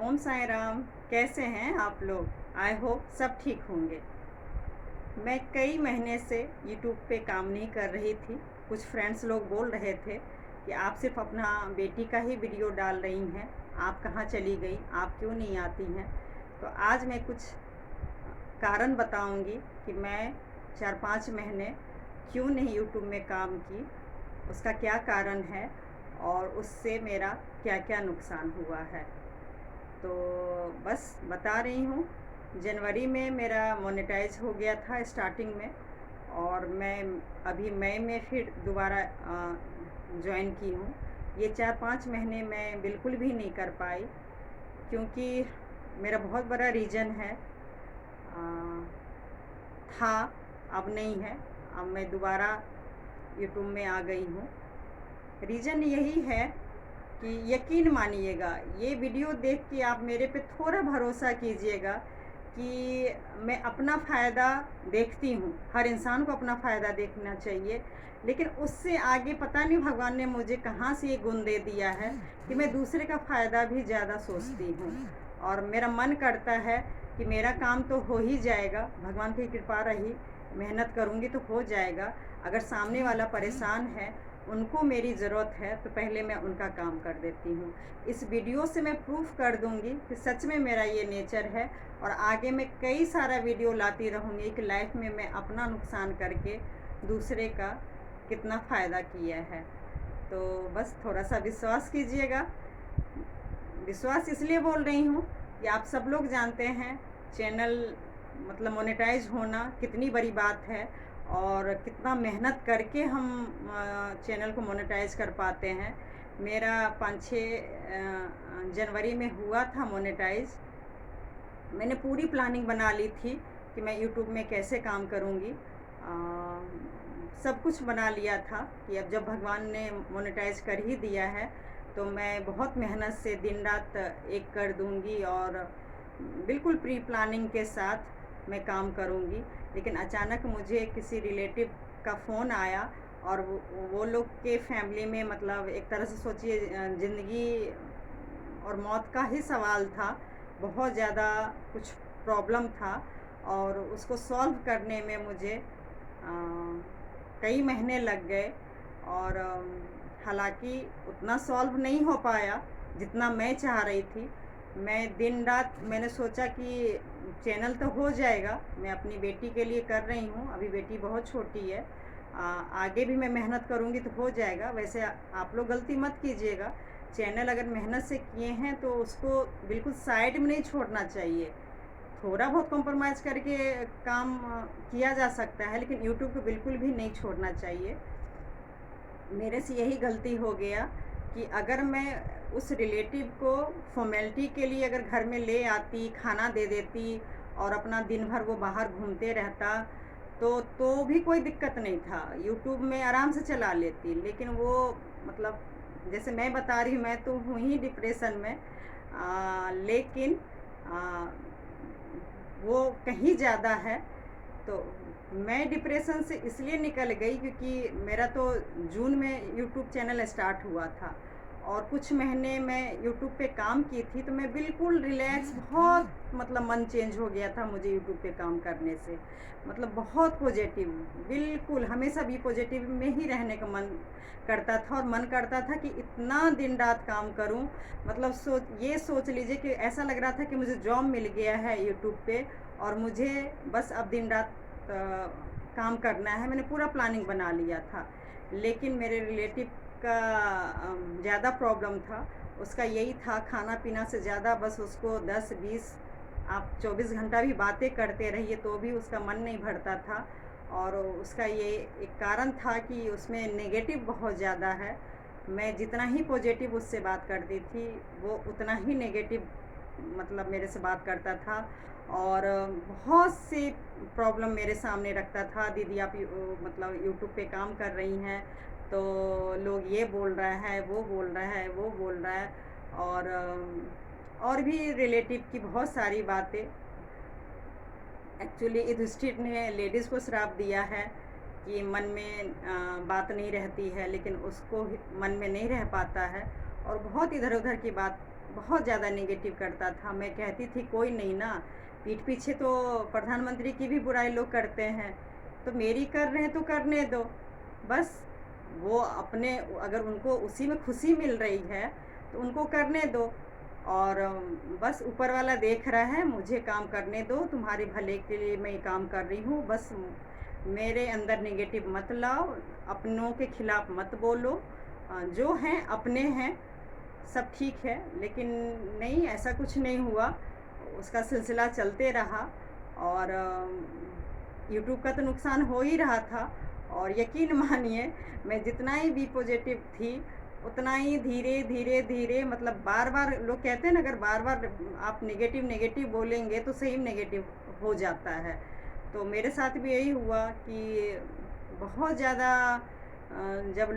ओम साई राम। कैसे हैं आप लोग? आई होप सब ठीक होंगे। मैं कई महीने से यूट्यूब पे काम नहीं कर रही थी। कुछ फ्रेंड्स लोग बोल रहे थे कि आप सिर्फ अपना बेटी का ही वीडियो डाल रही हैं, आप कहाँ चली गई, आप क्यों नहीं आती हैं। तो आज मैं कुछ कारण बताऊंगी कि मैं 4-5 महीने क्यों नहीं यूट्यूब में काम की, उसका क्या कारण है और उससे मेरा क्या क्या नुकसान हुआ है। तो बस बता रही हूँ। जनवरी में मेरा मोनेटाइज हो गया था स्टार्टिंग में, और मैं अभी मई में फिर दोबारा ज्वाइन की हूँ। ये 4-5 महीने मैं बिल्कुल भी नहीं कर पाई, क्योंकि मेरा बहुत बड़ा रीज़न है। था, अब नहीं है। अब मैं दोबारा यूट्यूब में आ गई हूँ। रीज़न यही है कि यकीन मानिएगा, ये वीडियो देख के आप मेरे पे थोड़ा भरोसा कीजिएगा कि मैं अपना फ़ायदा देखती हूँ। हर इंसान को अपना फ़ायदा देखना चाहिए, लेकिन उससे आगे पता नहीं भगवान ने मुझे कहाँ से ये गुण दे दिया है कि मैं दूसरे का फ़ायदा भी ज़्यादा सोचती हूँ। और मेरा मन करता है कि मेरा काम तो हो ही जाएगा, भगवान की कृपा रही, मेहनत करूँगी तो हो जाएगा। अगर सामने वाला परेशान है, उनको मेरी ज़रूरत है, तो पहले मैं उनका काम कर देती हूँ। इस वीडियो से मैं प्रूफ कर दूँगी कि सच में मेरा ये नेचर है, और आगे मैं कई सारा वीडियो लाती रहूँगी कि लाइफ में मैं अपना नुकसान करके दूसरे का कितना फ़ायदा किया है। तो बस थोड़ा सा विश्वास कीजिएगा। विश्वास इसलिए बोल रही हूँ कि आप सब लोग जानते हैं चैनल मतलब मोनेटाइज होना कितनी बड़ी बात है, और कितना मेहनत करके हम चैनल को मोनेटाइज कर पाते हैं। मेरा 5-6 जनवरी में हुआ था मोनेटाइज। मैंने पूरी प्लानिंग बना ली थी कि मैं यूट्यूब में कैसे काम करूँगी। सब कुछ बना लिया था कि अब जब भगवान ने मोनेटाइज कर ही दिया है, तो मैं बहुत मेहनत से दिन रात एक कर दूँगी, और बिल्कुल प्री प्लानिंग के साथ मैं काम करूँगी। लेकिन अचानक मुझे किसी रिलेटिव का फ़ोन आया, और वो लोग के फैमिली में मतलब एक तरह से सोचिए ज़िंदगी और मौत का ही सवाल था। बहुत ज़्यादा कुछ प्रॉब्लम था, और उसको सॉल्व करने में मुझे कई महीने लग गए। और हालांकि उतना सॉल्व नहीं हो पाया जितना मैं चाह रही थी। मैं दिन रात मैंने सोचा कि चैनल तो हो जाएगा, मैं अपनी बेटी के लिए कर रही हूँ, अभी बेटी बहुत छोटी है। आगे भी मैं मेहनत करूँगी तो हो जाएगा। वैसे आप लोग गलती मत कीजिएगा, चैनल अगर मेहनत से किए हैं तो उसको बिल्कुल साइड में नहीं छोड़ना चाहिए। थोड़ा बहुत कॉम्प्रोमाइज़ करके काम किया जा सकता है, लेकिन यूट्यूब को बिल्कुल भी नहीं छोड़ना चाहिए। मेरे से यही गलती हो गया कि अगर मैं उस रिलेटिव को फॉर्मेलिटी के लिए अगर घर में ले आती, खाना दे देती, और अपना दिन भर वो बाहर घूमते रहता, तो भी कोई दिक्कत नहीं था, यूट्यूब में आराम से चला लेती। लेकिन वो मतलब जैसे मैं बता रही हूँ, मैं तो हूँ ही डिप्रेशन में, लेकिन आ, वो कहीं ज़्यादा है। तो मैं डिप्रेशन से इसलिए निकल गई क्योंकि मेरा तो जून में यूट्यूब चैनल स्टार्ट हुआ था, और कुछ महीने मैं यूट्यूब पे काम की थी, तो मैं बिल्कुल रिलैक्स, बहुत मतलब मन चेंज हो गया था मुझे यूट्यूब पे काम करने से। मतलब बहुत पॉजिटिव, बिल्कुल हमेशा भी पॉजिटिव में ही रहने का मन करता था, और मन करता था कि इतना दिन रात काम करूं। मतलब ये सोच लीजिए कि ऐसा लग रहा था कि मुझे जॉब मिल गया है यूट्यूब पे, और मुझे बस अब दिन रात काम करना है। मैंने पूरा प्लानिंग बना लिया था। लेकिन मेरे रिलेटिव का ज़्यादा प्रॉब्लम था। उसका यही था, खाना पीना से ज़्यादा बस उसको 10-20, आप 24 घंटा भी बातें करते रहिए तो भी उसका मन नहीं भरता था। और उसका ये एक कारण था कि उसमें नेगेटिव बहुत ज़्यादा है। मैं जितना ही पॉजिटिव उससे बात करती थी, वो उतना ही नेगेटिव मतलब मेरे से बात करता था, और बहुत सी प्रॉब्लम मेरे सामने रखता था। दीदी आप मतलब यूट्यूब पे काम कर रही हैं, तो लोग ये बोल रहा है, वो बोल रहा है, वो बोल रहा है, और भी रिलेटिव की बहुत सारी बातें। एक्चुअली युधिष्ठिर ने लेडीज़ को श्राप दिया है कि मन में बात नहीं रहती है, लेकिन उसको मन में नहीं रह पाता है, और बहुत इधर उधर की बात बहुत ज़्यादा नेगेटिव करता था। मैं कहती थी कोई नहीं ना, पीठ पीछे तो प्रधानमंत्री की भी बुराई लोग करते हैं, तो मेरी कर रहे हैं तो करने दो। बस वो अपने, अगर उनको उसी में खुशी मिल रही है तो उनको करने दो। और बस ऊपर वाला देख रहा है, मुझे काम करने दो, तुम्हारे भले के लिए मैं ये काम कर रही हूँ। बस मेरे अंदर नेगेटिव मत लाओ, अपनों के खिलाफ मत बोलो। जो हैं अपने हैं, सब ठीक है। लेकिन नहीं, ऐसा कुछ नहीं हुआ, उसका सिलसिला चलते रहा। और यूट्यूब का तो नुकसान हो ही रहा था। और यकीन मानिए, मैं जितना ही बी पॉजिटिव थी, उतना ही धीरे धीरे धीरे, मतलब बार बार, लोग कहते हैं ना, अगर बार बार आप नेगेटिव नेगेटिव बोलेंगे तो सही में नेगेटिव हो जाता है। तो मेरे साथ भी यही हुआ कि बहुत ज़्यादा जब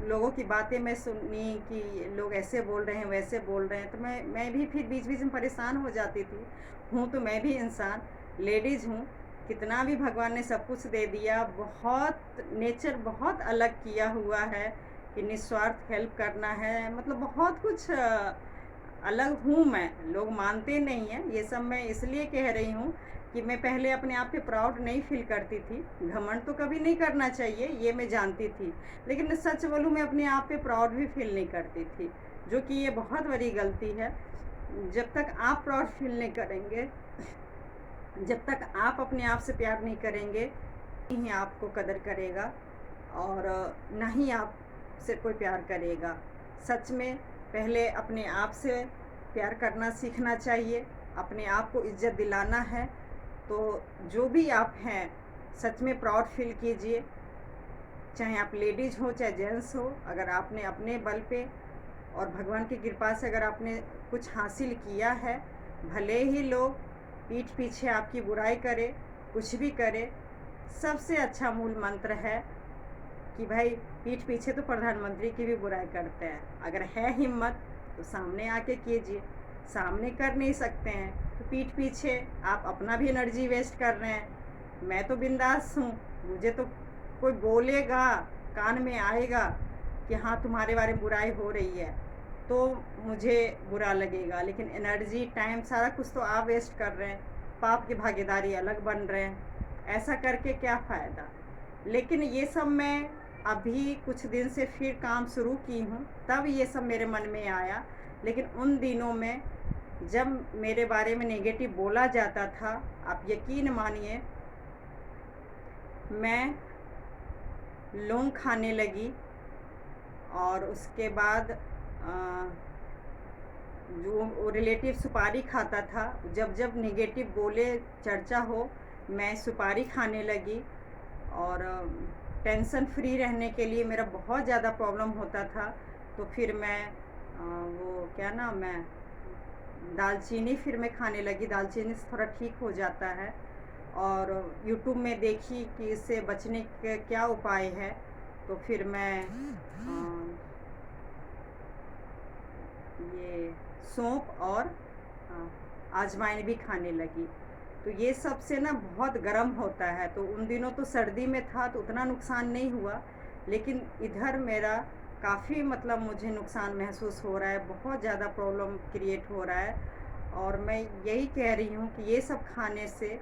लोगों की बातें मैं सुनी कि लोग ऐसे बोल रहे हैं, वैसे बोल रहे हैं, तो मैं भी फिर बीच बीच में परेशान हो जाती थी। हूँ तो मैं भी इंसान, लेडीज़ हूँ। कितना भी भगवान ने सब कुछ दे दिया, बहुत नेचर बहुत अलग किया हुआ है कि निस्वार्थ हेल्प करना है, मतलब बहुत कुछ अलग हूँ मैं। लोग मानते नहीं हैं ये सब। मैं इसलिए कह रही हूँ कि मैं पहले अपने आप पे प्राउड नहीं फील करती थी। घमंड तो कभी नहीं करना चाहिए, ये मैं जानती थी। लेकिन सच बोलूँ, मैं अपने आप पे प्राउड भी फील नहीं करती थी, जो कि ये बहुत बड़ी गलती है। जब तक आप प्राउड फील नहीं करेंगे, जब तक आप अपने आप से प्यार नहीं करेंगे, नहीं आपको कदर करेगा और ना ही आपसे कोई प्यार करेगा। सच में पहले अपने आप से प्यार करना सीखना चाहिए, अपने आप को इज्जत दिलाना है। तो जो भी आप हैं, सच में प्राउड फील कीजिए, चाहे आप लेडीज़ हो चाहे जेंट्स हो। अगर आपने अपने बल पे और भगवान की कृपा से अगर आपने कुछ हासिल किया है, भले ही लोग पीठ पीछे आपकी बुराई करे, कुछ भी करे, सबसे अच्छा मूल मंत्र है कि भाई पीठ पीछे तो प्रधानमंत्री की भी बुराई करते हैं। अगर है हिम्मत तो सामने आके कीजिए। सामने कर नहीं सकते हैं तो पीठ पीछे आप अपना भी एनर्जी वेस्ट कर रहे हैं। मैं तो बिंदास हूँ, मुझे तो कोई बोलेगा, कान में आएगा कि हाँ तुम्हारे बारे में बुराई हो रही है, तो मुझे बुरा लगेगा। लेकिन एनर्जी, टाइम, सारा कुछ तो आप वेस्ट कर रहे हैं, पाप की भागीदारी अलग बन रहे हैं। ऐसा करके क्या फ़ायदा। लेकिन ये सब मैं अभी कुछ दिन से फिर काम शुरू की हूँ, तब ये सब मेरे मन में आया। लेकिन उन दिनों में जब मेरे बारे में नेगेटिव बोला जाता था, आप यकीन मानिए, मैं लौंग खाने लगी। और उसके बाद जो रिलेटिव सुपारी खाता था, जब जब नेगेटिव बोले, चर्चा हो, मैं सुपारी खाने लगी। और टेंशन फ्री रहने के लिए, मेरा बहुत ज़्यादा प्रॉब्लम होता था, तो फिर मैं वो क्या नाम है, दालचीनी फिर मैं खाने लगी। दालचीनी से थोड़ा ठीक हो जाता है। और यूट्यूब में देखी कि इससे बचने के क्या उपाय है, तो फिर मैं ये सौंफ और अजवाइन भी खाने लगी। तो ये सब से ना बहुत गर्म होता है। तो उन दिनों तो सर्दी में था तो उतना नुकसान नहीं हुआ, लेकिन इधर मेरा काफ़ी, मतलब मुझे नुकसान महसूस हो रहा है, बहुत ज़्यादा प्रॉब्लम क्रिएट हो रहा है। और मैं यही कह रही हूँ कि ये सब खाने से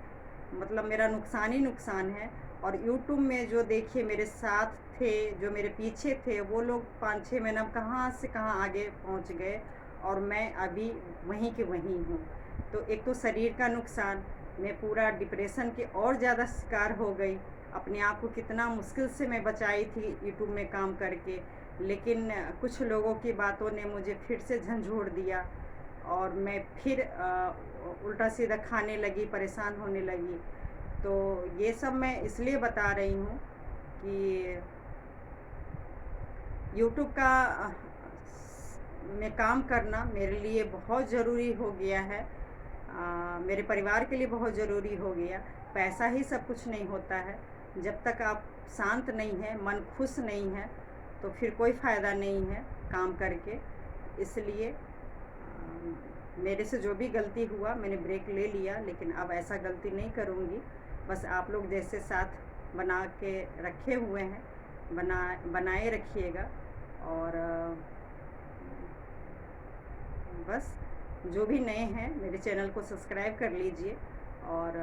मतलब मेरा नुकसान ही नुकसान है। और यूट्यूब में जो देखिए मेरे साथ थे, जो मेरे पीछे थे, वो लोग 5-6 महीना कहाँ से कहाँ आगे पहुँच गए, और मैं अभी वहीं के वहीं हूँ। तो एक तो शरीर का नुकसान, मैं पूरा डिप्रेशन के और ज़्यादा शिकार हो गई। अपने आप को कितना मुश्किल से मैं बचाई थी यूट्यूब में काम करके, लेकिन कुछ लोगों की बातों ने मुझे फिर से झंझोड़ दिया और मैं फिर उल्टा सीधा खाने लगी, परेशान होने लगी। तो ये सब मैं इसलिए बता रही हूँ कि यूट्यूब का में काम करना मेरे लिए बहुत ज़रूरी हो गया है। मेरे परिवार के लिए बहुत ज़रूरी हो गया। पैसा ही सब कुछ नहीं होता है। जब तक आप शांत नहीं हैं, मन खुश नहीं है, तो फिर कोई फ़ायदा नहीं है काम करके। इसलिए मेरे से जो भी गलती हुआ, मैंने ब्रेक ले लिया, लेकिन अब ऐसा गलती नहीं करूँगी। बस आप लोग जैसे साथ बना के रखे हुए हैं, बनाए रखिएगा। और बस जो भी नए हैं मेरे चैनल को सब्सक्राइब कर लीजिए। और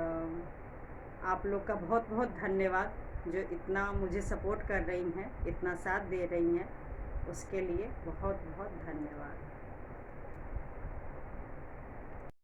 आप लोग का बहुत बहुत धन्यवाद जो इतना मुझे सपोर्ट कर रही हैं, इतना साथ दे रही हैं, उसके लिए बहुत बहुत धन्यवाद।